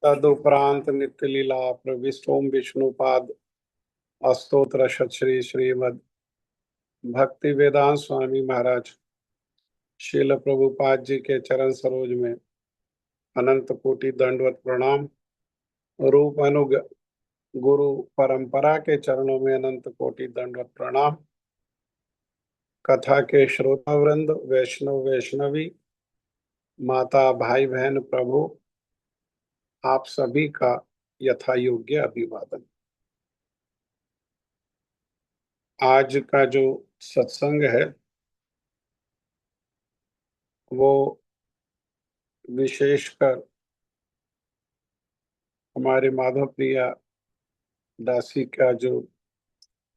तदुपरांत नित्य लीला प्रविष्टोम विष्णुपाद अस्तोत्र श्री श्रीमद भक्ति वेदांत स्वामी महाराज श्रील प्रभुपाद जी के चरण सरोज में अनंत कोटि दंडवत प्रणाम। रूप अनुग गुरु परंपरा के चरणों में अनंत कोटि दंडवत प्रणाम। कथा के श्रोता वृंद, वैष्णव वैष्णवी, माता भाई बहन, प्रभु आप सभी का यथा योग्य अभिवादन। आज का जो सत्संग है वो विशेषकर हमारे माधव प्रिया दासी का जो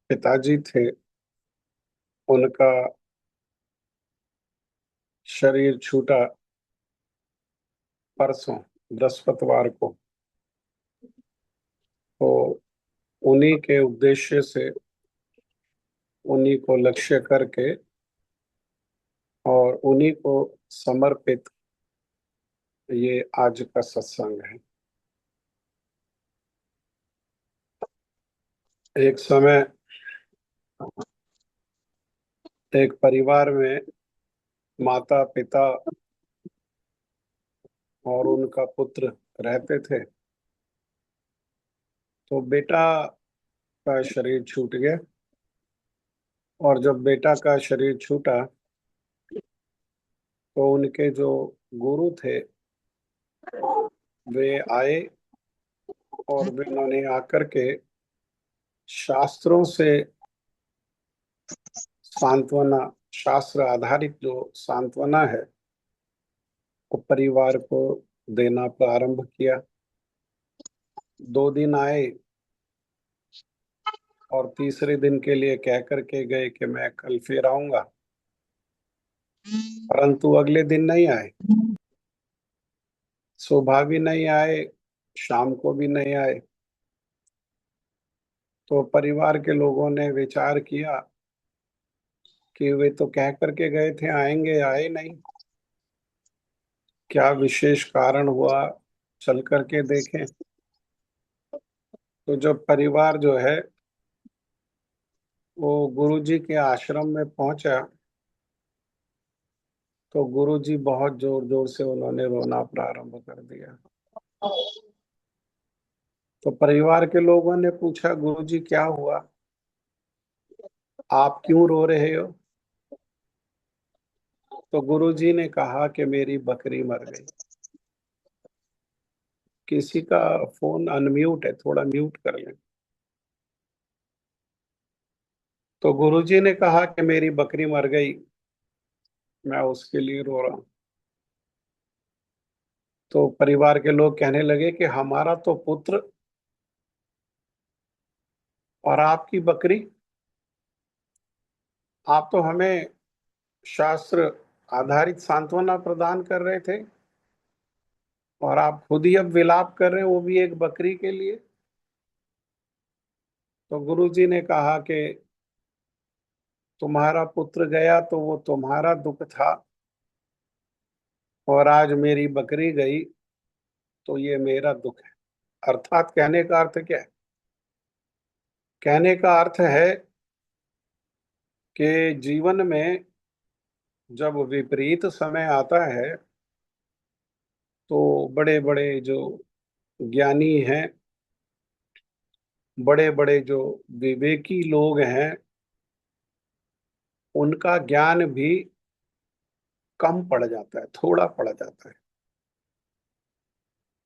पिताजी थे उनका शरीर छूटा परसों बृहस्पतिवार को, तो उन्हीं के उद्देश्य से, उन्हीं को लक्ष्य करके और उन्हीं को समर्पित ये आज का सत्संग है। एक समय एक परिवार में माता पिता और उनका पुत्र रहते थे। तो बेटा का शरीर छूट गया और जब बेटा का शरीर छूटा तो उनके जो गुरु थे वे आए और वे उन्होंने आकर के शास्त्रों से सांत्वना, शास्त्र आधारित जो सांत्वना है वो परिवार को देना प्रारंभ किया। 2 दिन आए और तीसरे दिन के लिए कह करके गए कि मैं कल फिर आऊंगा, परंतु अगले दिन नहीं आए। सुबह भी नहीं आए, शाम को भी नहीं आए। तो परिवार के लोगों ने विचार किया कि वे तो कह करके गए थे आएंगे, आए नहीं, क्या विशेष कारण हुआ, चल करके देखें। तो जब परिवार जो है वो गुरु जी के आश्रम में पहुंचा तो गुरु जी बहुत जोर जोर से उन्होंने रोना प्रारंभ कर दिया। तो परिवार के लोगों ने पूछा, गुरु जी क्या हुआ, आप क्यों रो रहे हो? तो गुरु जी ने कहा कि मेरी बकरी मर गई। किसी का फोन अनम्यूट है, थोड़ा म्यूट कर लें। तो गुरु जी ने कहा कि मेरी बकरी मर गई, मैं उसके लिए रो रहा हूं। तो परिवार के लोग कहने लगे कि हमारा तो पुत्र और आपकी बकरी, आप तो हमें शास्त्र आधारित सांत्वना प्रदान कर रहे थे और आप खुद ही अब विलाप कर रहे हैं, वो भी एक बकरी के लिए। तो गुरु जी ने कहा कि तुम्हारा पुत्र गया तो वो तुम्हारा दुख था और आज मेरी बकरी गई तो ये मेरा दुख है। अर्थात कहने का अर्थ क्या है? कहने का अर्थ है कि जीवन में जब विपरीत समय आता है तो बड़े बड़े जो ज्ञानी हैं, बड़े बड़े जो विवेकी लोग हैं, उनका ज्ञान भी कम पड़ जाता है, थोड़ा पड़ जाता है।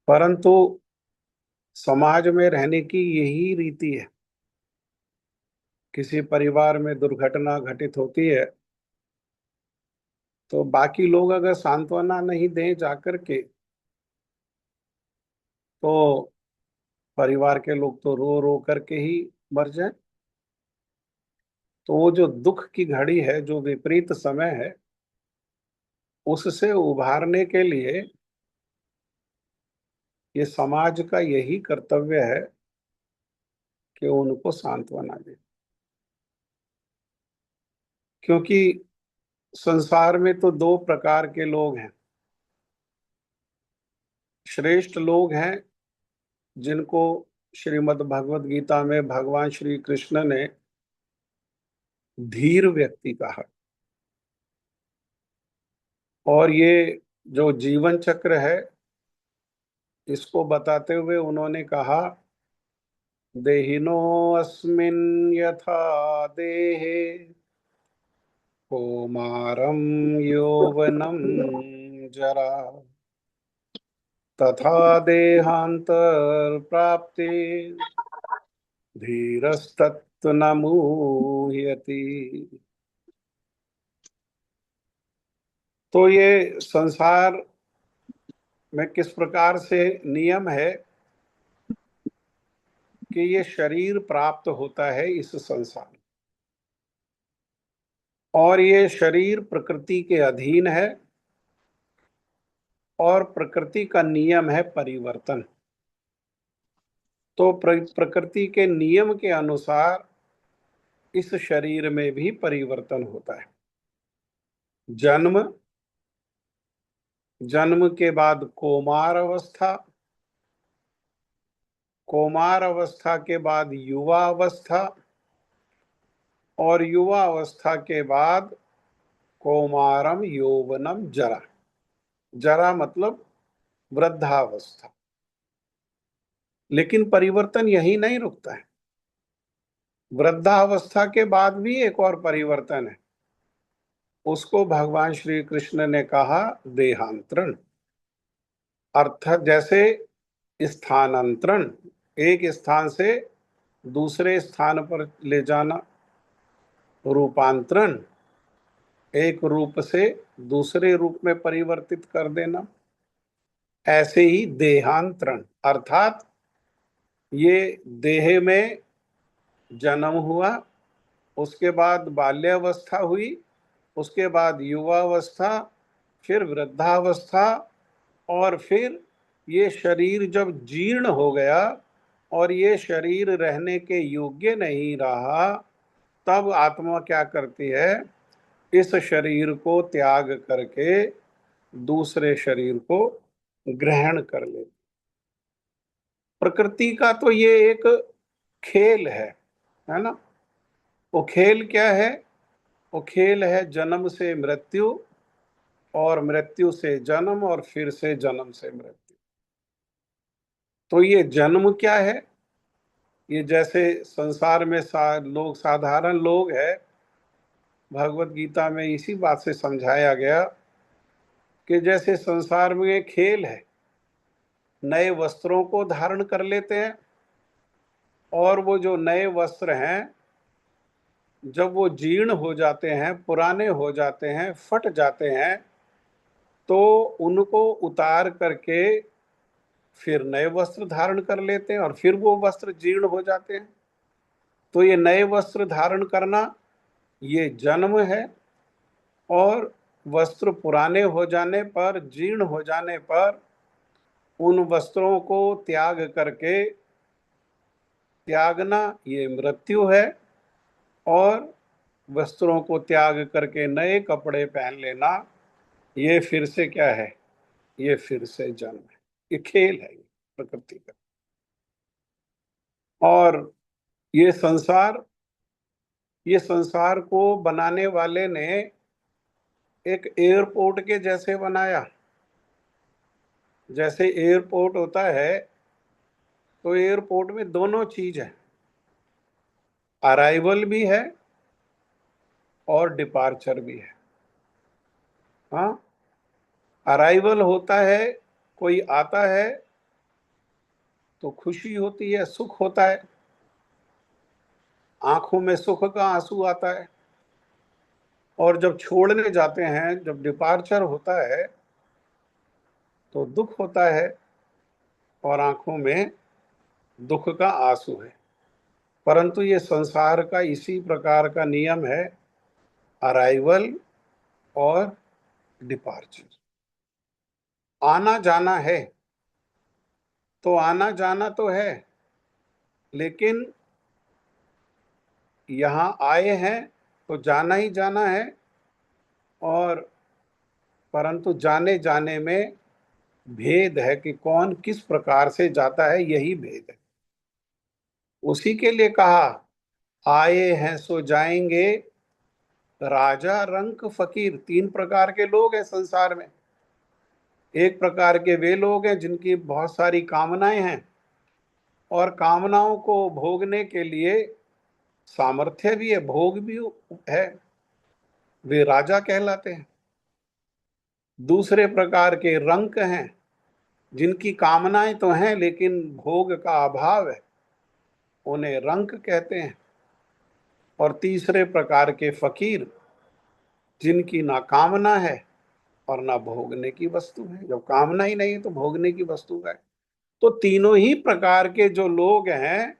परंतु समाज में रहने की यही रीति है। किसी परिवार में दुर्घटना घटित होती है तो बाकी लोग अगर सांत्वना नहीं दें जाकर के तो परिवार के लोग तो रो रो करके ही मर जाए। तो वो जो दुख की घड़ी है, जो विपरीत समय है, उससे उभारने के लिए ये समाज का यही कर्तव्य है कि उनको सांत्वना दे। क्योंकि संसार में तो 2 प्रकार के लोग हैं। श्रेष्ठ लोग हैं जिनको श्रीमद् भगवत गीता में भगवान श्री कृष्ण ने धीर व्यक्ति कहा। और ये जो जीवन चक्र है, इसको बताते हुए उन्होंने कहा, देहिनोऽस्मिन् यथा देहे कौमारं यौवनं जरा तथा देहांतरप्राप्ते धीरस्तत्र न मुह्यति। तो ये संसार में किस प्रकार से नियम है कि ये शरीर प्राप्त होता है इस संसार, और ये शरीर प्रकृति के अधीन है, और प्रकृति का नियम है परिवर्तन। तो प्रकृति के नियम के अनुसार इस शरीर में भी परिवर्तन होता है। जन्म, जन्म के बाद कौमार अवस्था, कौमार अवस्था के बाद युवा अवस्था, और युवा अवस्था के बाद कौमारम यौवनम जरा। जरा मतलब वृद्धावस्था। लेकिन परिवर्तन यही नहीं रुकता है। वृद्धावस्था के बाद भी एक और परिवर्तन है, उसको भगवान श्री कृष्ण ने कहा देहांतरण। अर्थात जैसे स्थानांतरण, एक स्थान से दूसरे स्थान पर ले जाना, रूपांतरण, एक रूप से दूसरे रूप में परिवर्तित कर देना, ऐसे ही देहांतरण अर्थात ये देह में जन्म हुआ, उसके बाद बाल्यावस्था हुई, उसके बाद युवावस्था, फिर वृद्धावस्था, और फिर ये शरीर जब जीर्ण हो गया और ये शरीर रहने के योग्य नहीं रहा, तब आत्मा क्या करती है, इस शरीर को त्याग करके दूसरे शरीर को ग्रहण कर लेती। प्रकृति का तो ये एक खेल है ना। वो खेल क्या है? वो खेल है जन्म से मृत्यु, और मृत्यु से जन्म, और फिर से जन्म से मृत्यु। तो ये जन्म क्या है? ये जैसे संसार में लोग, साधारण लोग है, भगवत गीता में इसी बात से समझाया गया कि जैसे संसार में एक खेल है, नए वस्त्रों को धारण कर लेते हैं, और वो जो नए वस्त्र हैं जब वो जीर्ण हो जाते हैं, पुराने हो जाते हैं, फट जाते हैं, तो उनको उतार करके फिर नए वस्त्र धारण कर लेते हैं, और फिर वो वस्त्र जीर्ण हो जाते हैं। तो ये नए वस्त्र धारण करना ये जन्म है, और वस्त्र पुराने हो जाने पर, जीर्ण हो जाने पर, उन वस्त्रों को त्याग करके, त्यागना ये मृत्यु है, और वस्त्रों को त्याग करके नए कपड़े पहन लेना ये फिर से क्या है, ये फिर से जन्म है। ये खेल है, ये प्रकृति का। और ये संसार, ये संसार को बनाने वाले ने एक एयरपोर्ट के जैसे बनाया। जैसे एयरपोर्ट होता है, तो एयरपोर्ट में दोनों चीज है, अराइवल भी है और डिपार्चर भी है। हाँ, अराइवल होता है, कोई आता है तो खुशी होती है, सुख होता है, आंखों में सुख का आंसू आता है। और जब छोड़ने जाते हैं, जब डिपार्चर होता है, तो दुख होता है, और आंखों में दुख का आंसू है। परंतु ये संसार का इसी प्रकार का नियम है, अराइवल और डिपार्चर। आना जाना है, तो आना जाना तो है, लेकिन यहाँ आए हैं तो जाना ही जाना है। और परंतु जाने जाने में भेद है कि कौन किस प्रकार से जाता है, यही भेद है। उसी के लिए कहा, आए हैं सो जाएंगे, राजा रंक फकीर। तीन प्रकार के लोग हैं संसार में। एक प्रकार के वे लोग हैं जिनकी बहुत सारी कामनाएं हैं और कामनाओं को भोगने के लिए सामर्थ्य भी है, भोग भी है, वे राजा कहलाते हैं। दूसरे प्रकार के रंक हैं जिनकी कामनाएं तो हैं लेकिन भोग का अभाव है, उन्हें रंक कहते हैं। और तीसरे प्रकार के फकीर जिनकी ना कामना है और ना भोगने की वस्तु है। जब कामना ही नहीं है तो भोगने की वस्तु है। तो तीनों ही प्रकार के जो लोग हैं,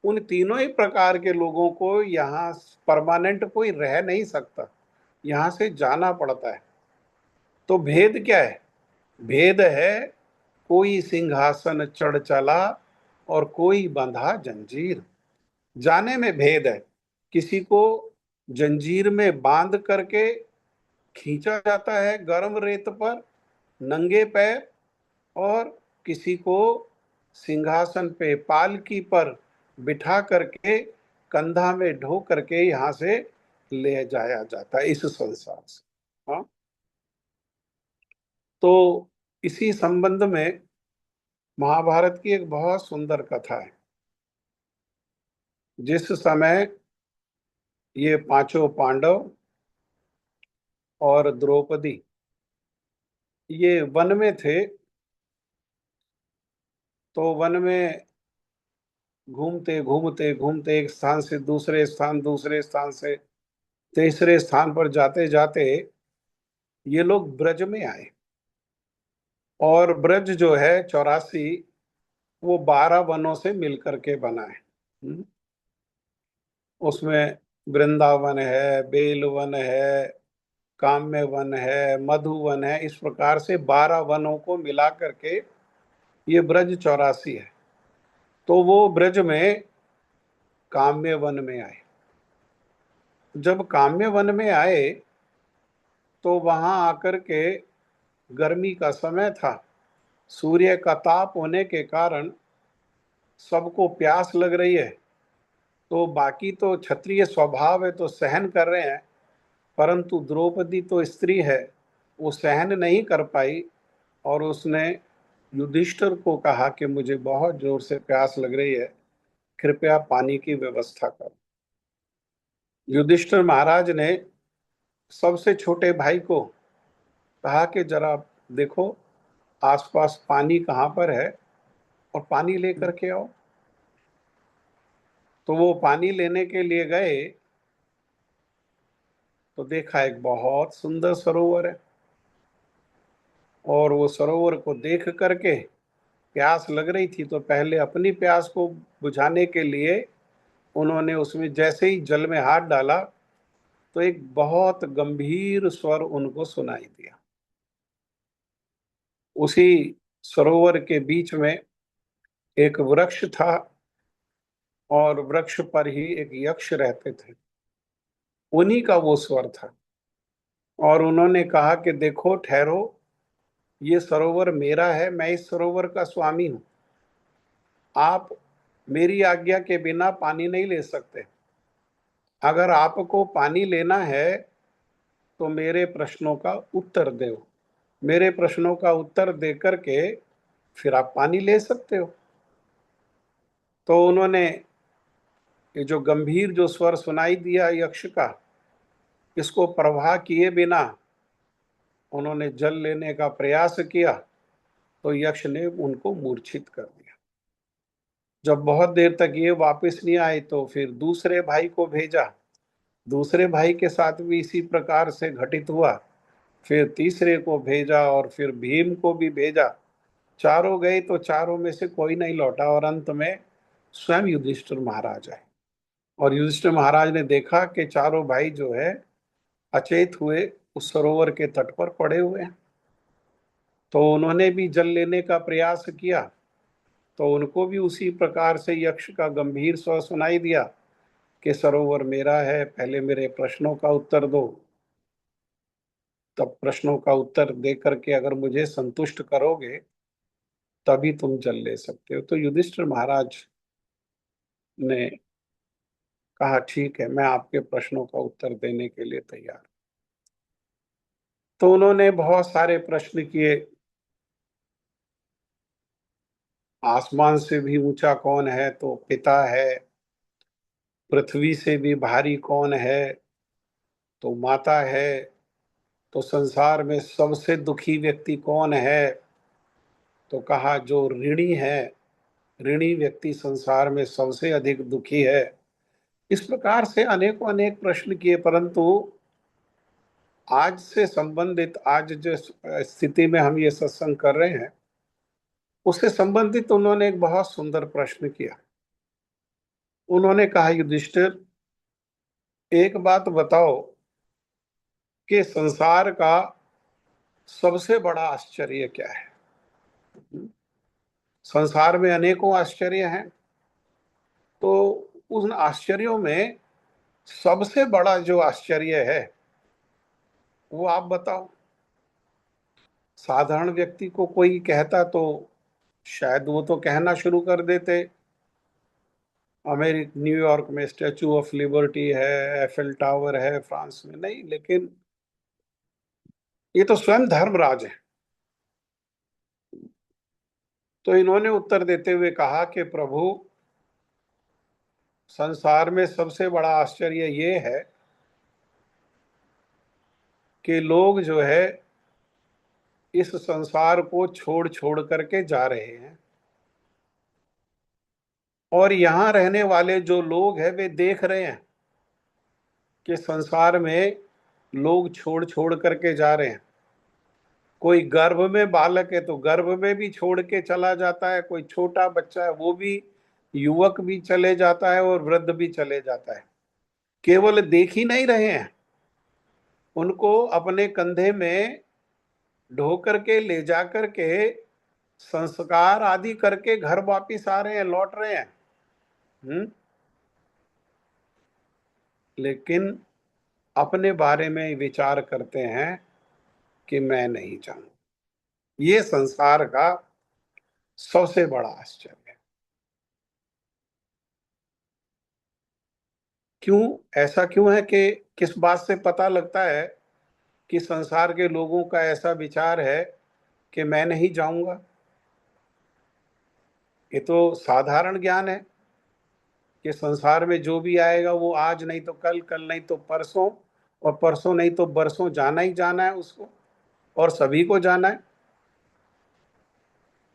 उन तीनों ही प्रकार के लोगों को यहाँ परमानेंट कोई रह नहीं सकता, यहाँ से जाना पड़ता है। तो भेद क्या है? भेद है, कोई सिंहासन चढ़ चला और कोई बंधा जंजीर। जाने में भेद है। किसी को जंजीर में बांध करके खींचा जाता है गर्म रेत पर नंगे पैर, और किसी को सिंहासन पे पालकी पर बिठा करके कंधा में ढो करके यहां से ले जाया जाता है इस संसार से। हाँ, तो इसी संबंध में महाभारत की एक बहुत सुंदर कथा है। जिस समय ये पांचों पांडव और द्रौपदी ये वन में थे, तो वन में घूमते घूमते घूमते एक स्थान से दूसरे स्थान, दूसरे स्थान से तीसरे स्थान पर जाते जाते ये लोग ब्रज में आए। और ब्रज जो है 84, वो 12 वनों से मिलकर के बना है। हम्म। उसमें वृंदावन है, बेल वन है, काम्य वन है, मधुवन है, इस प्रकार से 12 वनों को मिला करके ये ब्रज 84 है। तो वो ब्रज में काम्य वन में आए। जब काम्य वन में आए तो वहां आकर के गर्मी का समय था, सूर्य का ताप होने के कारण सबको प्यास लग रही है। तो बाकी तो क्षत्रिय स्वभाव है तो सहन कर रहे हैं, परंतु द्रौपदी तो स्त्री है, वो सहन नहीं कर पाई और उसने युधिष्ठिर को कहा कि मुझे बहुत जोर से प्यास लग रही है, कृपया पानी की व्यवस्था करो। युधिष्ठिर महाराज ने सबसे छोटे भाई को कहा कि जरा देखो आसपास पानी कहाँ पर है और पानी लेकर के आओ। तो वो पानी लेने के लिए गए तो देखा एक बहुत सुंदर सरोवर है, और वो सरोवर को देख करके प्यास लग रही थी, तो पहले अपनी प्यास को बुझाने के लिए उन्होंने उसमें जैसे ही जल में हाथ डाला तो एक बहुत गंभीर स्वर उनको सुनाई दिया। उसी सरोवर के बीच में एक वृक्ष था और वृक्ष पर ही एक यक्ष रहते थे, उन्हीं का वो स्वर था। और उन्होंने कहा कि देखो ठहरो, ये सरोवर मेरा है, मैं इस सरोवर का स्वामी हूं। आप मेरी आज्ञा के बिना पानी नहीं ले सकते। अगर आपको पानी लेना है तो मेरे प्रश्नों का उत्तर दो। मेरे प्रश्नों का उत्तर दे करके फिर आप पानी ले सकते हो। तो उन्होंने ये जो गंभीर जो स्वर सुनाई दिया यक्ष का, इसको परवाह किए बिना उन्होंने जल लेने का प्रयास किया तो यक्ष ने उनको मूर्छित कर दिया। जब बहुत देर तक ये वापस नहीं आए तो फिर दूसरे भाई को भेजा। दूसरे भाई के साथ भी इसी प्रकार से घटित हुआ। फिर तीसरे को भेजा और फिर भीम को भी भेजा। चारों गए तो चारों में से कोई नहीं लौटा, और अंत में स्वयं युधिष्ठिर महाराज आए। और युधिष्ठिर महाराज ने देखा कि चारों भाई जो है अचेत हुए उस सरोवर के तट पर पड़े हुए हैं। तो उन्होंने भी जल लेने का प्रयास किया, तो उनको भी उसी प्रकार से यक्ष का गंभीर स्वर सुनाई दिया कि सरोवर मेरा है, पहले मेरे प्रश्नों का उत्तर दो। तब प्रश्नों का उत्तर दे करके अगर मुझे संतुष्ट करोगे तभी तुम जल ले सकते हो। तो युधिष्ठिर महाराज ने कहा ठीक है, मैं आपके प्रश्नों का उत्तर देने के लिए तैयार। तो उन्होंने बहुत सारे प्रश्न किए। आसमान से भी ऊंचा कौन है, तो पिता है। पृथ्वी से भी भारी कौन है, तो माता है। तो संसार में सबसे दुखी व्यक्ति कौन है, तो कहा जो ऋणी है। ऋणी व्यक्ति संसार में सबसे अधिक दुखी है। इस प्रकार से अनेकों अनेक प्रश्न किए, परंतु आज से संबंधित, आज जिस स्थिति में हम ये सत्संग कर रहे हैं उससे संबंधित उन्होंने एक बहुत सुंदर प्रश्न किया। उन्होंने कहा युधिष्ठिर, एक बात बताओ कि संसार का सबसे बड़ा आश्चर्य क्या है। संसार में अनेकों आश्चर्य हैं, तो उन आश्चर्यों में सबसे बड़ा जो आश्चर्य है वो आप बताओ। साधारण व्यक्ति को कोई कहता तो शायद वो तो कहना शुरू कर देते, अमेरिका न्यूयॉर्क में स्टैचू ऑफ लिबर्टी है, एफिल टावर है फ्रांस में, नहीं, लेकिन ये तो स्वयं धर्मराज है। तो इन्होंने उत्तर देते हुए कहा कि प्रभु, संसार में सबसे बड़ा आश्चर्य ये है कि लोग जो है इस संसार को छोड़ छोड़ करके जा रहे हैं, और यहां रहने वाले जो लोग हैं वे देख रहे हैं कि संसार में लोग छोड़ छोड़ करके जा रहे हैं। कोई गर्भ में बालक है तो गर्भ में भी छोड़ के चला जाता है, कोई छोटा बच्चा है वो भी, युवक भी चले जाता है और वृद्ध भी चले जाता है। केवल देख ही नहीं रहे हैं, उनको अपने कंधे में ढो करके ले जा करके संस्कार आदि करके घर वापिस आ रहे हैं, लौट रहे हैं। लेकिन अपने बारे में विचार करते हैं कि मैं नहीं जानूं। ये संसार का सबसे बड़ा आश्चर्य है। क्यों, ऐसा क्यों है कि किस बात से पता लगता है कि संसार के लोगों का ऐसा विचार है कि मैं नहीं जाऊंगा? ये तो साधारण ज्ञान है कि संसार में जो भी आएगा वो आज नहीं तो कल, कल नहीं तो परसों, और परसों नहीं तो बरसों जाना ही जाना है उसको, और सभी को जाना है।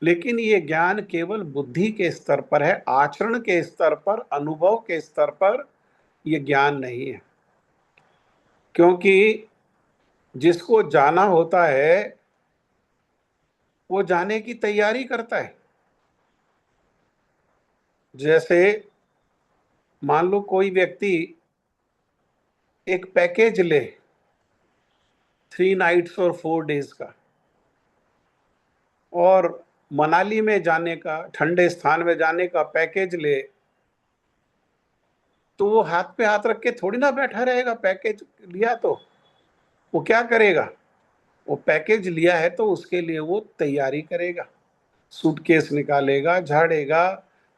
लेकिन ये ज्ञान केवल बुद्धि के स्तर पर है, आचरण के स्तर पर, अनुभव के स्तर पर ये ज्ञान नहीं है। क्योंकि जिसको जाना होता है वो जाने की तैयारी करता है। जैसे मान लो कोई व्यक्ति एक पैकेज ले 3 नाइट्स और 4 डेज का, और मनाली में जाने का, ठंडे स्थान में जाने का पैकेज ले, तो वो हाथ पे हाथ रख के थोड़ी ना बैठा रहेगा। पैकेज लिया तो वो क्या करेगा? वो पैकेज लिया है तो उसके लिए वो तैयारी करेगा, सूटकेस निकालेगा, झाड़ेगा,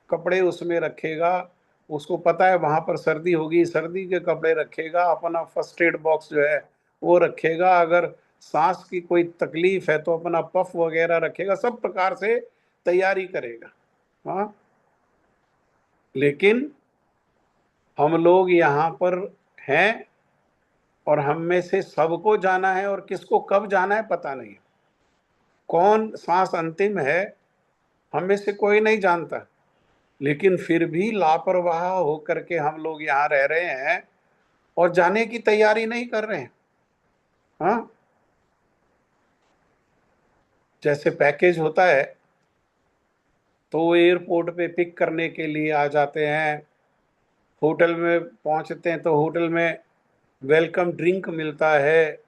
कपड़े उसमें रखेगा। उसको पता है वहां पर सर्दी होगी, सर्दी के कपड़े रखेगा, अपना फर्स्ट एड बॉक्स जो है वो रखेगा, अगर सांस की कोई तकलीफ है तो अपना पफ वगैरह रखेगा, सब प्रकार से तैयारी करेगा। हाँ, लेकिन हम लोग यहाँ पर हैं और हम में से सबको जाना है, और किसको कब जाना है पता नहीं। कौन सांस अंतिम है हम में से कोई नहीं जानता। लेकिन फिर भी लापरवाह होकर के हम लोग यहाँ रह रहे हैं और जाने की तैयारी नहीं कर रहे हैं। हाँ, जैसे पैकेज होता है तो वो एयरपोर्ट पे पिक करने के लिए आ जाते हैं, होटल में पहुंचते हैं तो होटल में वेलकम ड्रिंक मिलता है,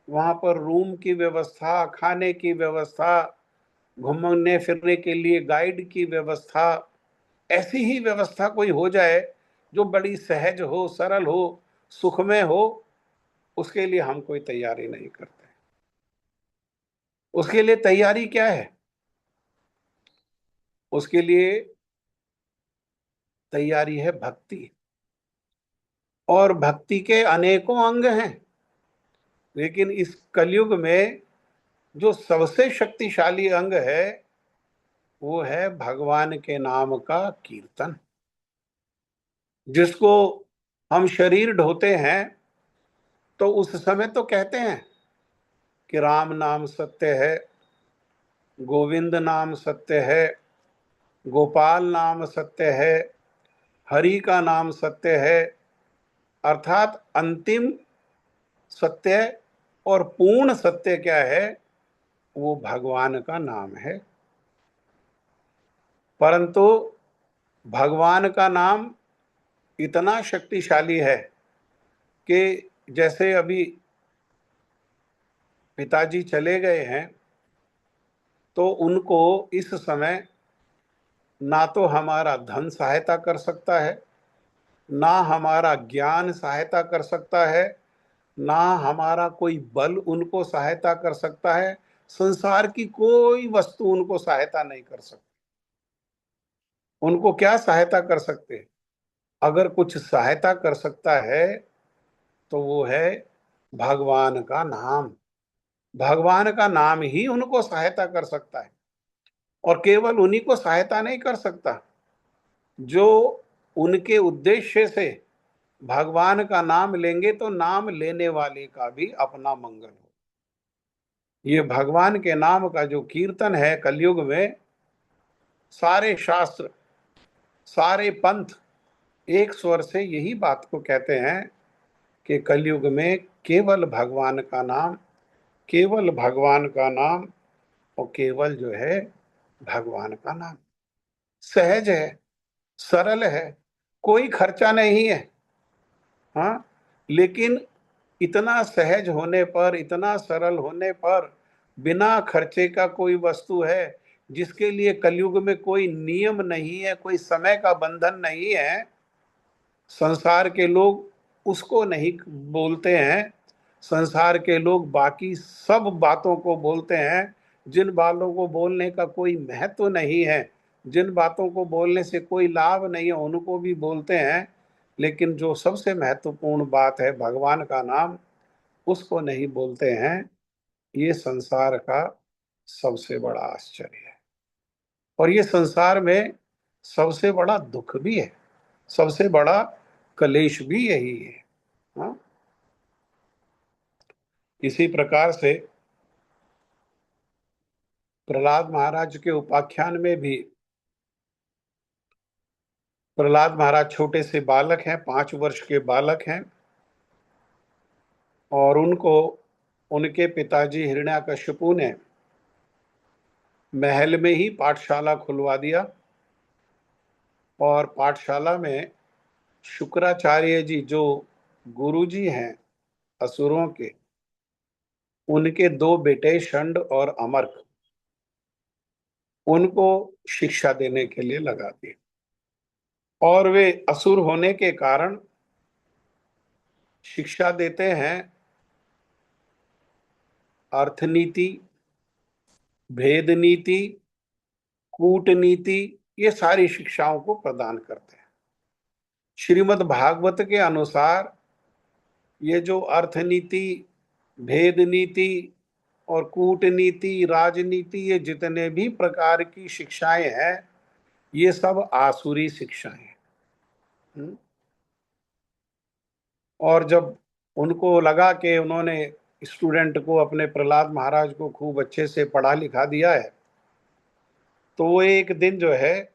वहां पर रूम की व्यवस्था, खाने की व्यवस्था, घूमने फिरने के लिए गाइड की व्यवस्था। ऐसी ही व्यवस्था कोई हो जाए जो बड़ी सहज हो, सरल हो, सुखमय हो, उसके लिए हम कोई तैयारी नहीं करते। उसके लिए तैयारी क्या है? उसके लिए तैयारी है भक्ति। और भक्ति के अनेकों अंग हैं, लेकिन इस कलयुग में जो सबसे शक्तिशाली अंग है वो है भगवान के नाम का कीर्तन। जिसको हम शरीर ढोते हैं तो उस समय तो कहते हैं कि राम नाम सत्य है, गोविंद नाम सत्य है, गोपाल नाम सत्य है, हरि का नाम सत्य है। अर्थात अंतिम सत्य और पूर्ण सत्य क्या है? वो भगवान का नाम है। परंतु भगवान का नाम इतना शक्तिशाली है कि जैसे अभी पिताजी चले गए हैं तो उनको इस समय ना तो हमारा धन सहायता कर सकता है, ना हमारा ज्ञान सहायता कर सकता है, ना हमारा कोई बल उनको सहायता कर सकता है। संसार की कोई वस्तु उनको सहायता नहीं कर सकती। उनको क्या सहायता कर सकते हैं? अगर कुछ सहायता कर सकता है तो वो है भगवान का नाम। भगवान का नाम ही उनको सहायता कर सकता है। और केवल उन्हीं को सहायता नहीं कर सकता, जो उनके उद्देश्य से भगवान का नाम लेंगे तो नाम लेने वाले का भी अपना मंगल हो। ये भगवान के नाम का जो कीर्तन है कलयुग में, सारे शास्त्र, सारे पंथ एक स्वर से यही बात को कहते हैं कि कलयुग में केवल भगवान का नाम, केवल भगवान का नाम और केवल जो है भगवान का नाम। सहज है, सरल है, कोई खर्चा नहीं है। हाँ, लेकिन इतना सहज होने पर, इतना सरल होने पर, बिना खर्चे का कोई वस्तु है जिसके लिए कलयुग में कोई नियम नहीं है, कोई समय का बंधन नहीं है। संसार के लोग उसको नहीं बोलते हैं। संसार के लोग बाकी सब बातों को बोलते हैं, जिन बातों को बोलने का कोई महत्व नहीं है, जिन बातों को बोलने से कोई लाभ नहीं है, उनको भी बोलते हैं। लेकिन जो सबसे महत्वपूर्ण बात है भगवान का नाम, उसको नहीं बोलते हैं। ये संसार का सबसे बड़ा आश्चर्य है। और ये संसार में सबसे बड़ा दुख भी है, सबसे बड़ा कलेश भी यही है। हाँ? इसी प्रकार से प्रहलाद महाराज के उपाख्यान में भी, प्रहलाद महाराज छोटे से बालक हैं, 5 वर्ष के बालक हैं, और उनको उनके पिताजी हिरण्याकशिपु ने महल में ही पाठशाला खुलवा दिया। और पाठशाला में शुक्राचार्य जी जो गुरु जी हैं असुरों के, उनके 2 बेटे शंड और अमर्क, उनको शिक्षा देने के लिए लगा दिए। और वे असुर होने के कारण शिक्षा देते हैं अर्थनीति, भेद नीति, कूटनीति, ये सारी शिक्षाओं को प्रदान करते हैं। श्रीमद् भागवत के अनुसार ये जो अर्थनीति, भेद नीति और कूटनीति, राजनीति, ये जितने भी प्रकार की शिक्षाएं हैं, ये सब आसुरी शिक्षाएं हैं। और जब उनको लगा कि उन्होंने स्टूडेंट को, अपने प्रहलाद महाराज को खूब अच्छे से पढ़ा लिखा दिया है, तो वो एक दिन जो है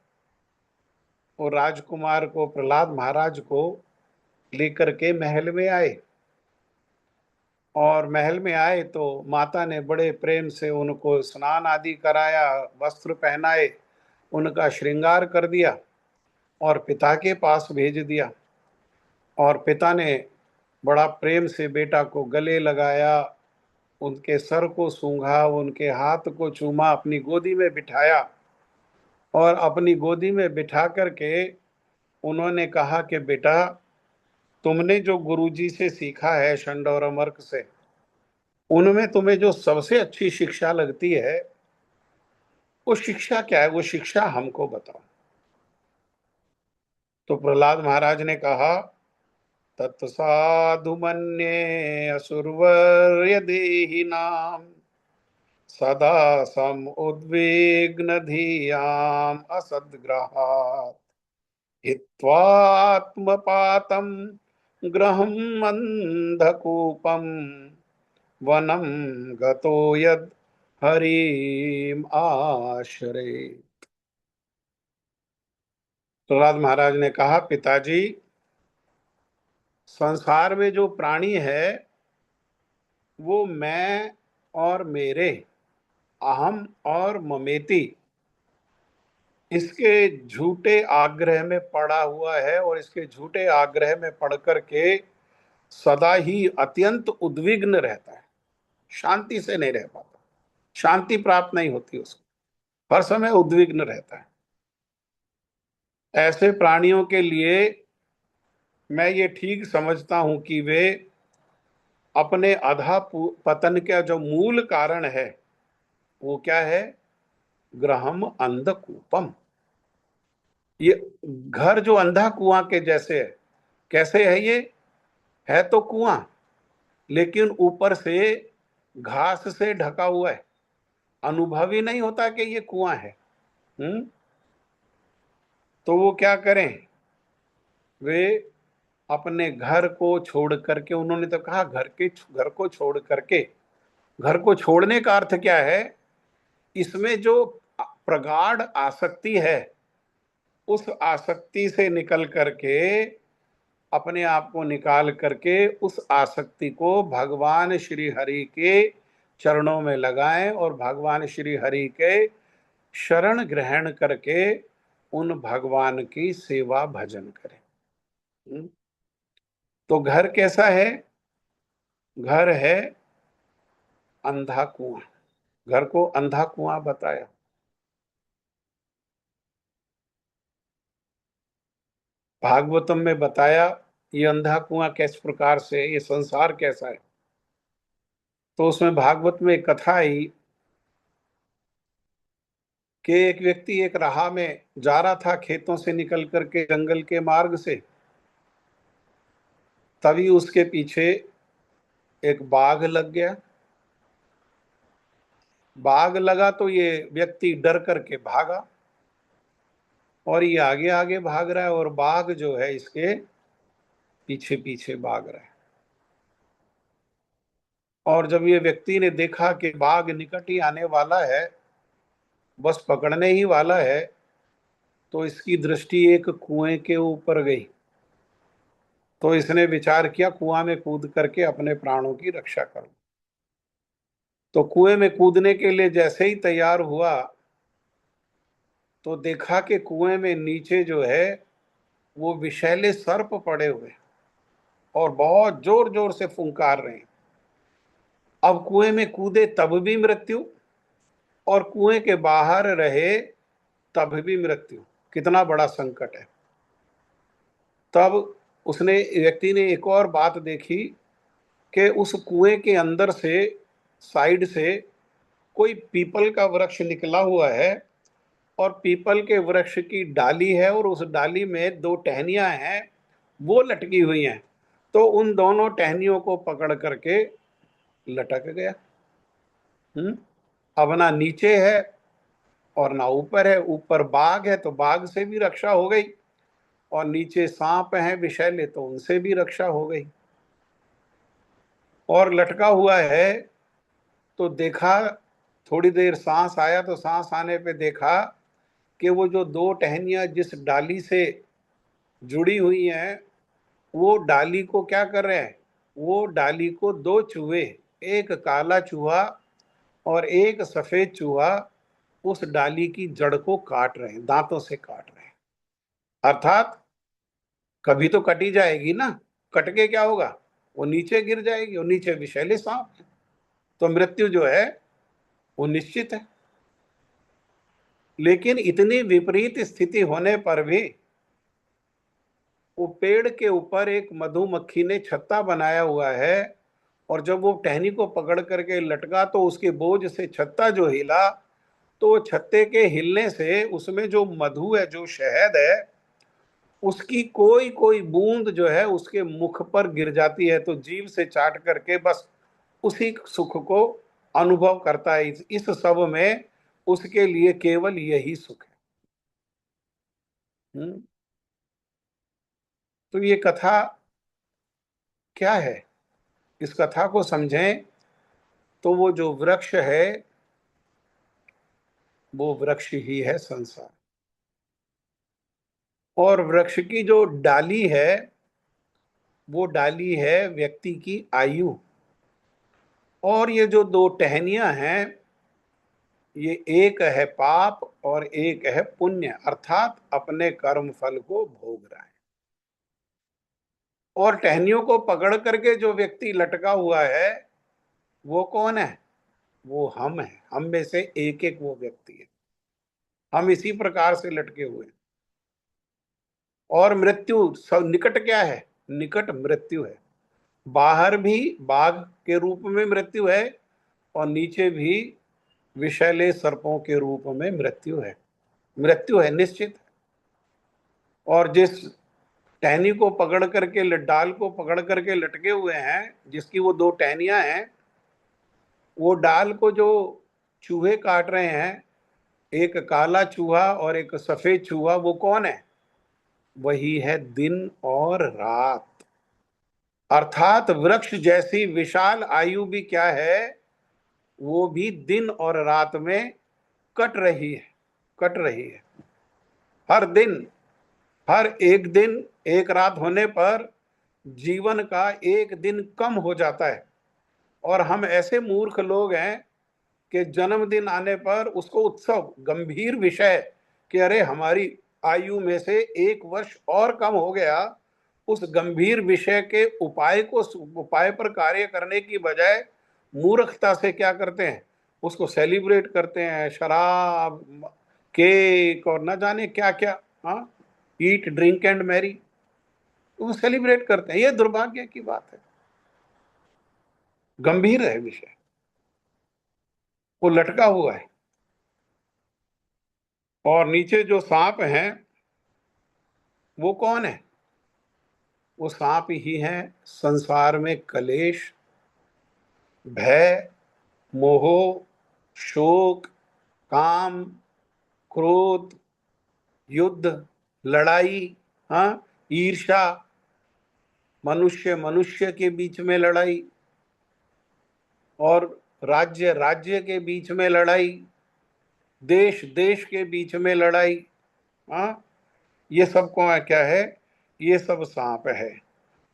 वो राजकुमार को, प्रहलाद महाराज को लेकर के महल में आए। और महल में आए तो माता ने बड़े प्रेम से उनको स्नान आदि कराया, वस्त्र पहनाए, उनका श्रृंगार कर दिया और पिता के पास भेज दिया। और पिता ने बड़ा प्रेम से बेटा को गले लगाया, उनके सर को सूंघा, उनके हाथ को चूमा, अपनी गोदी में बिठाया। और अपनी गोदी में बिठा करके उन्होंने कहा कि बेटा, तुमने जो गुरुजी से सीखा है, शंड और अमर्क से, उनमें तुम्हें जो सबसे अच्छी शिक्षा लगती है वो शिक्षा क्या है, वो शिक्षा हमको बताओ। तो प्रहलाद महाराज ने कहा, तत्साधु मन्ये असुरवर्य देहिनाम सदा सम उद्विग्न धियाम असद्ग्रहात् हित्वात्मपातं ग्रहम् अंधकूपम वनम गतो यद हरिम आश्रय। प्रहलाद महाराज ने कहा, पिताजी, संसार में जो प्राणी है वो मैं और मेरे, अहम और ममेती, इसके झूठे आग्रह में पड़ा हुआ है और इसके झूठे आग्रह में पड़ करके सदा ही अत्यंत उद्विग्न रहता है, शांति से नहीं रह पाता, शांति प्राप्त नहीं होती उसको, हर समय उद्विग्न रहता है। ऐसे प्राणियों के लिए मैं ये ठीक समझता हूं कि वे अपने अधा पतन का जो मूल कारण है वो क्या है? ग्रहम अंधकूपम। ये घर जो अंधा कुआं के जैसे है। कैसे है ये? है तो कुआं, लेकिन ऊपर से घास से ढका हुआ है, अनुभव ही नहीं होता कि ये कुआं है। तो वो क्या करें? वे अपने घर को छोड़ करके, उन्होंने तो कहा घर को छोड़ करके, घर को छोड़ने का अर्थ क्या है? इसमें जो प्रगाढ़ आसक्ति है, उस आसक्ति से निकल करके, अपने आप को निकाल करके उस आसक्ति को भगवान श्री हरि के चरणों में लगाएं और भगवान श्री हरि के शरण ग्रहण करके उन भगवान की सेवा भजन करें। तो घर कैसा है? घर है अंधा कुआं। घर को अंधा कुआं बताया। भागवतम में बताया ये अंधा कुआं किस प्रकार से, ये संसार कैसा है। तो उसमें भागवत में एक कथा आई कि एक व्यक्ति एक राह में जा रहा था, खेतों से निकल करके जंगल के मार्ग से। तभी उसके पीछे एक बाघ लग गया। बाघ लगा तो ये व्यक्ति डर करके भागा और ये आगे आगे भाग रहा है और बाघ जो है इसके पीछे पीछे भाग रहा है। और जब ये व्यक्ति ने देखा कि बाघ निकट ही आने वाला है, बस पकड़ने ही वाला है, तो इसकी दृष्टि एक कुएं के ऊपर गई। तो इसने विचार किया कुआं में कूद करके अपने प्राणों की रक्षा करूं। तो कुएं में कूदने के लिए जैसे ही तैयार हुआ तो देखा कि कुएं में नीचे जो है वो विषैले सर्प पड़े हुए और बहुत जोर जोर से फुंकार रहे हैं। अब कुएं में कूदे तब भी मृत्यु, और कुएं के बाहर रहे तब भी मृत्यु। कितना बड़ा संकट है। तब उसने, व्यक्ति ने एक और बात देखी कि उस कुएं के अंदर से, साइड से कोई पीपल का वृक्ष निकला हुआ है और पीपल के वृक्ष की डाली है और उस डाली में दो टहनियां हैं, वो लटकी हुई हैं। तो उन दोनों टहनियों को पकड़ करके लटक गया। अब ना नीचे है और ना ऊपर है। ऊपर बाघ है तो बाघ से भी रक्षा हो गई, और नीचे सांप है विषैले तो उनसे भी रक्षा हो गई। और लटका हुआ है तो देखा, थोड़ी देर सांस आया तो सांस आने पे देखा कि वो जो दो टहनियां जिस डाली से जुड़ी हुई हैं, वो डाली को क्या कर रहे हैं? वो डाली को दो चूहे, एक काला चूहा और एक सफेद चूहा, उस डाली की जड़ को काट रहे हैं, दांतों से काट रहे हैं। अर्थात कभी तो कटी जाएगी ना, कट के क्या होगा? वो नीचे गिर जाएगी और नीचे विषैले सांप है, तो मृत्यु जो है वो निश्चित है। लेकिन इतनी विपरीत स्थिति होने पर भी वो पेड़ के ऊपर एक मधुमक्खी ने छत्ता बनाया हुआ है, और जब वो टहनी को पकड़ करके लटका तो उसके बोझ से छत्ता जो हिला तो वो छत्ते के हिलने से उसमें जो मधु है, जो शहद है, उसकी कोई कोई बूंद जो है उसके मुख पर गिर जाती है, तो जीभ से चाट करके बस उसी सुख को अनुभव करता है। इस सब में उसके लिए केवल यही सुख है। तो ये कथा क्या है? इस कथा को समझें तो वो जो वृक्ष है वो वृक्ष ही है संसार, और वृक्ष की जो डाली है वो डाली है व्यक्ति की आयु। और ये जो दो टहनियां हैं, ये एक है पाप और एक है पुण्य, अर्थात अपने कर्म फल को भोग रहा है। और टहनियों को पकड़ करके जो व्यक्ति लटका हुआ है वो कौन है? वो हम है। हम में से एक एक वो व्यक्ति है। हम इसी प्रकार से लटके हुए हैं। और मृत्यु सब निकट क्या है? निकट मृत्यु है। बाहर भी बाघ के रूप में मृत्यु है, और नीचे भी विषैले सर्पों के रूप में मृत्यु है। मृत्यु है निश्चित। और जिस टहनी को पकड़ करके, डाल को पकड़ करके लटके हुए हैं, जिसकी वो दो टहनियां हैं, वो डाल को जो चूहे काट रहे हैं, एक काला चूहा और एक सफेद चूहा, वो कौन है? वही है दिन और रात। अर्थात वृक्ष जैसी विशाल आयु भी क्या है? वो भी दिन और रात में कट रही है। कट रही है। हर दिन, हर एक दिन, एक रात होने पर जीवन का एक दिन कम हो जाता है। और हम ऐसे मूर्ख लोग हैं कि जन्मदिन आने पर उसको उत्सव, गंभीर विषय कि अरे हमारी आयु में से एक वर्ष और कम हो गया, उस गंभीर विषय के उपाय पर कार्य करने की बजाय मूर्खता से क्या करते हैं? उसको सेलिब्रेट करते हैं, शराब, केक और न जाने क्या क्या। हाँ, ईट ड्रिंक एंड मैरी, वो सेलिब्रेट करते हैं। ये दुर्भाग्य की बात है। गंभीर है विषय, वो लटका हुआ है। और नीचे जो सांप है वो कौन है? वो सांप ही है संसार में कलेश, भय, मोह, शोक, काम, क्रोध, युद्ध, लड़ाई, हाँ, ईर्ष्या, मनुष्य मनुष्य के बीच में लड़ाई, और राज्य राज्य के बीच में लड़ाई, देश देश के बीच में लड़ाई। हाँ, ये सब को क्या है? ये सब सांप है।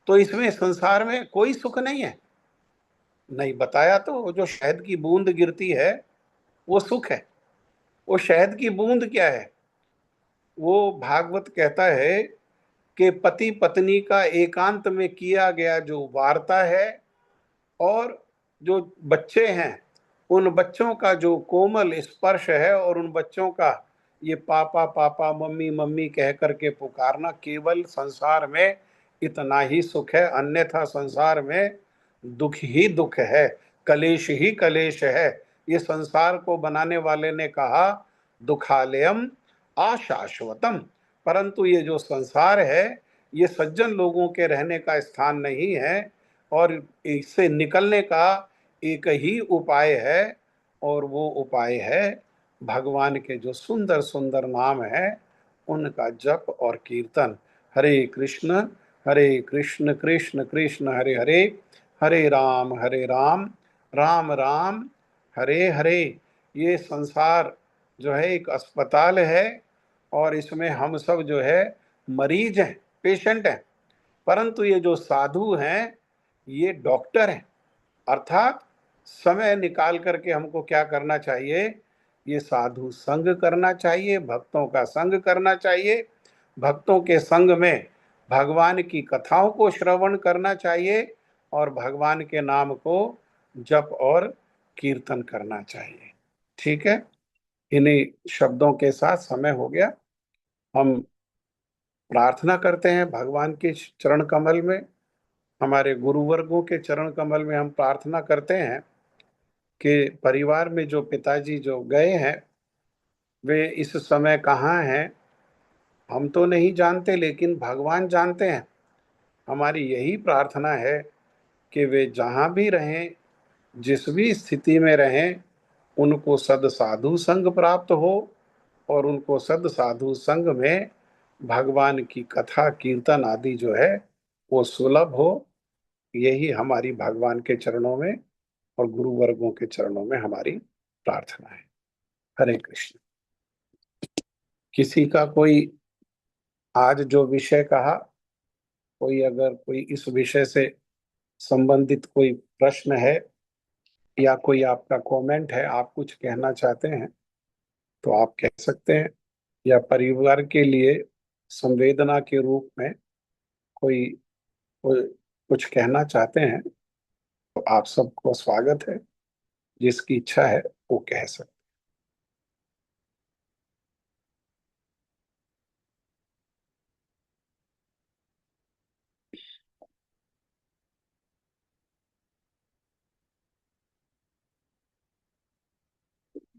तो इसमें संसार में कोई सुख नहीं है। नहीं बताया तो, वो जो शहद की बूंद गिरती है वो सुख है। वो शहद की बूंद क्या है? वो भागवत कहता है कि पति पत्नी का एकांत में किया गया जो वार्ता है, और जो बच्चे हैं उन बच्चों का जो कोमल स्पर्श है, और उन बच्चों का ये पापा पापा, मम्मी मम्मी कह करके पुकारना, केवल संसार में इतना ही सुख है। अन्यथा संसार में दुख ही दुख है, कलेश ही कलेश है। ये संसार को बनाने वाले ने कहा दुखालयम अशाश्वतम। परंतु ये जो संसार है ये सज्जन लोगों के रहने का स्थान नहीं है, और इससे निकलने का एक ही उपाय है, और वो उपाय है भगवान के जो सुंदर सुंदर नाम है उनका जप और कीर्तन। हरे कृष्ण कृष्ण कृष्ण हरे हरे, हरे राम राम राम हरे हरे। ये संसार जो है एक अस्पताल है, और इसमें हम सब जो है मरीज हैं, पेशेंट हैं। परंतु ये जो साधु हैं ये डॉक्टर हैं। अर्थात समय निकाल करके हमको क्या करना चाहिए? ये साधु संग करना चाहिए, भक्तों का संग करना चाहिए। भक्तों के संग में भगवान की कथाओं को श्रवण करना चाहिए, और भगवान के नाम को जप और कीर्तन करना चाहिए। ठीक है, इन्हीं शब्दों के साथ समय हो गया। हम प्रार्थना करते हैं भगवान के चरण कमल में, हमारे गुरुवर्गों के चरण कमल में हम प्रार्थना करते हैं कि परिवार में जो पिताजी जो गए हैं वे इस समय कहाँ हैं हम तो नहीं जानते, लेकिन भगवान जानते हैं। हमारी यही प्रार्थना है कि वे जहाँ भी रहें, जिस भी स्थिति में रहें, उनको सद साधु संग प्राप्त हो और उनको सद साधु संग में भगवान की कथा कीर्तन आदि जो है वो सुलभ हो। यही हमारी भगवान के चरणों में और गुरु वर्गों के चरणों में हमारी प्रार्थना है। हरे कृष्ण। किसी का कोई आज जो विषय कहा, कोई अगर कोई इस विषय से संबंधित कोई प्रश्न है या कोई आपका कमेंट है, आप कुछ कहना चाहते हैं तो आप कह सकते हैं, या परिवार के लिए संवेदना के रूप में कोई, कोई कुछ कहना चाहते हैं तो आप सबको स्वागत है। जिसकी इच्छा है वो कह सकते।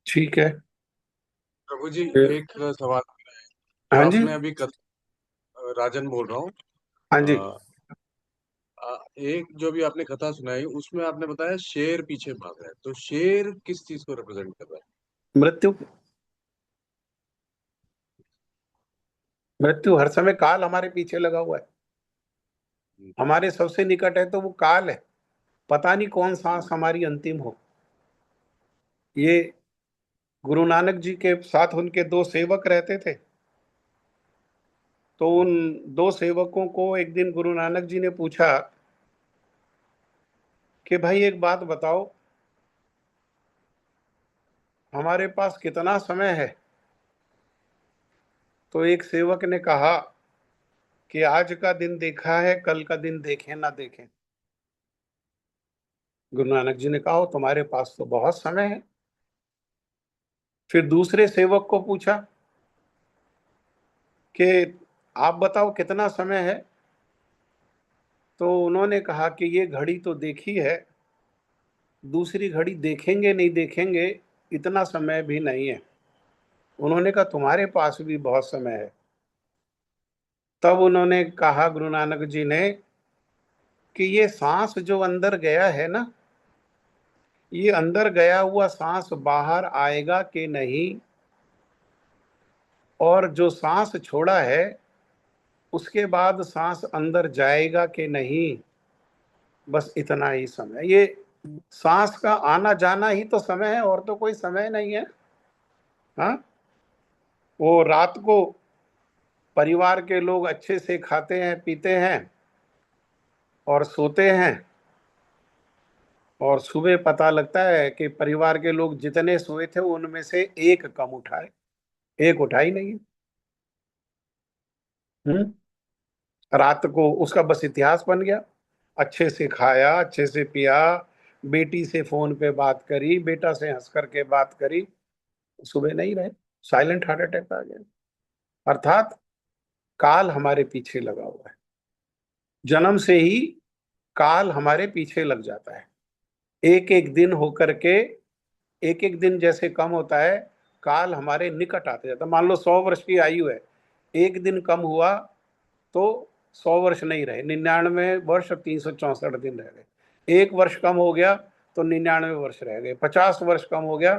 ठीक है। प्रभु जी, फिर एक सवाल जो हाँ जी। आपने अभी राजन बोल रहा हूँ। हाँ जी। एक जो भी आपने कथा सुनाई उसमें आपने बताया शेर पीछे भाग रहा है, तो शेर किस चीज को रिप्रेजेंट कर रहा मृत्यु। मृत्यु हर समय, काल हमारे पीछे लगा हुआ है। है? हमारे सबसे निकट है तो वो काल है। पता नहीं कौन सांस हमारी अंतिम हो। ये गुरु नानक जी के साथ उनके दो सेवक रहते थे। तो उन दो सेवकों को एक दिन गुरु नानक जी ने पूछा कि भाई एक बात बताओ, हमारे पास कितना समय है। तो एक सेवक ने कहा कि आज का दिन देखा है, कल का दिन देखें ना देखें। गुरु नानक जी ने कहा तुम्हारे पास तो बहुत समय है। फिर दूसरे सेवक को पूछा कि आप बताओ कितना समय है। तो उन्होंने कहा कि ये घड़ी तो देखी है, दूसरी घड़ी देखेंगे नहीं देखेंगे इतना समय भी नहीं है। उन्होंने कहा तुम्हारे पास भी बहुत समय है। तब उन्होंने कहा गुरु नानक जी ने कि ये सांस जो अंदर गया है ना, ये अंदर गया हुआ सांस बाहर आएगा कि नहीं, और जो सांस छोड़ा है उसके बाद सांस अंदर जाएगा कि नहीं, बस इतना ही समय। ये सांस का आना जाना ही तो समय है, और तो कोई समय नहीं है। हाँ, वो रात को परिवार के लोग अच्छे से खाते हैं पीते हैं और सोते हैं, और सुबह पता लगता है कि परिवार के लोग जितने सोए थे उनमें से एक कम उठाए, एक उठा ही नहीं। हम्म। रात को उसका बस इतिहास बन गया। अच्छे से खाया, अच्छे से पिया, बेटी से फोन पे बात करी, बेटा से हंस करके बात करी, सुबह नहीं रहे, साइलेंट हार्ट अटैक आ गया। अर्थात काल हमारे पीछे लगा हुआ है। जन्म से ही काल हमारे पीछे लग जाता है। एक एक दिन होकर के, एक एक दिन जैसे कम होता है, काल हमारे निकट आते जाता है। मान लो 100 वर्ष की आयु है, एक दिन कम हुआ तो 100 वर्ष नहीं रहे, 99 वर्ष और 364 दिन रह गए। एक वर्ष कम हो गया तो 99 वर्ष रह गए। 50 वर्ष कम हो गया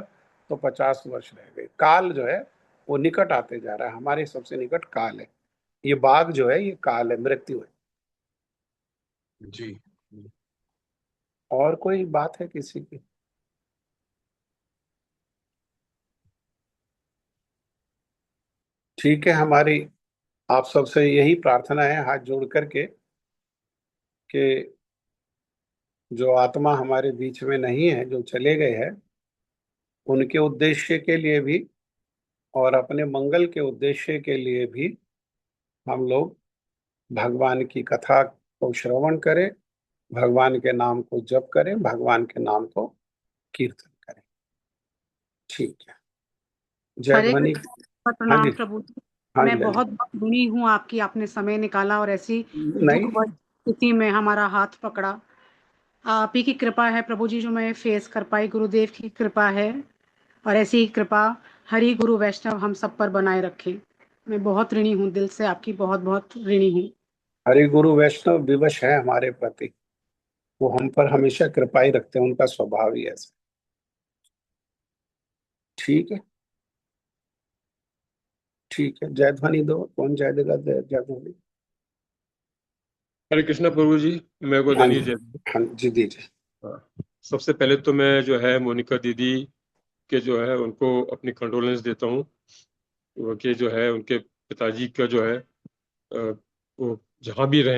तो 50 वर्ष रह गए। काल जो है वो निकट आते जा रहा है। हमारे सबसे निकट काल है। ये बाघ जो है ये काल है, मृत्यु है। जी। और कोई बात है किसी की? ठीक है। हमारी आप सबसे यही प्रार्थना है हाथ जोड़ करके कि जो आत्मा हमारे बीच में नहीं है, जो चले गए हैं, उनके उद्देश्य के लिए भी और अपने मंगल के उद्देश्य के लिए भी हम लोग भगवान की कथा को श्रवण करें, भगवान के नाम को जप करें, भगवान के नाम को कीर्तन करें। ठीक है। जय हरे ध्वनि। कृष्ण, हाँ जी। प्रणाम प्रभु। हाँ मैं जी। हाँ जी। बहुत बहुत ऋणी हूँ आपकी, आपने समय निकाला और ऐसी दुख नहीं। भरी स्थिति में हमारा हाथ पकड़ा। आप ही की कृपा है प्रभु जी जो मैं फेस कर पाई, गुरुदेव की कृपा है। और ऐसी ही कृपा हरि गुरु वैष्णव हम सब पर बनाए रखे। मैं बहुत ऋणी हूँ, दिल से आपकी बहुत बहुत ऋणी हूँ। हरि गुरु वैष्णव विवश है हमारे प्रति, वो हम पर हमेशा कृपा ही रखते हैं, उनका स्वभाव ही ऐसा। ठीक है, ठीक है, जय ध्वनि दो। कौन जय देगा? जय ध्वनि। हरे कृष्णा प्रभु जी, मेरे को हाँ ध्वनि जी, जय। हाँ जी, दीजिए। हाँ। सबसे पहले तो मैं जो है मोनिका दीदी के जो है उनको अपनी कंडोलेंस देता हूँ। वो कि जो है उनके पिताजी का जो है वो जहाँ भी रहे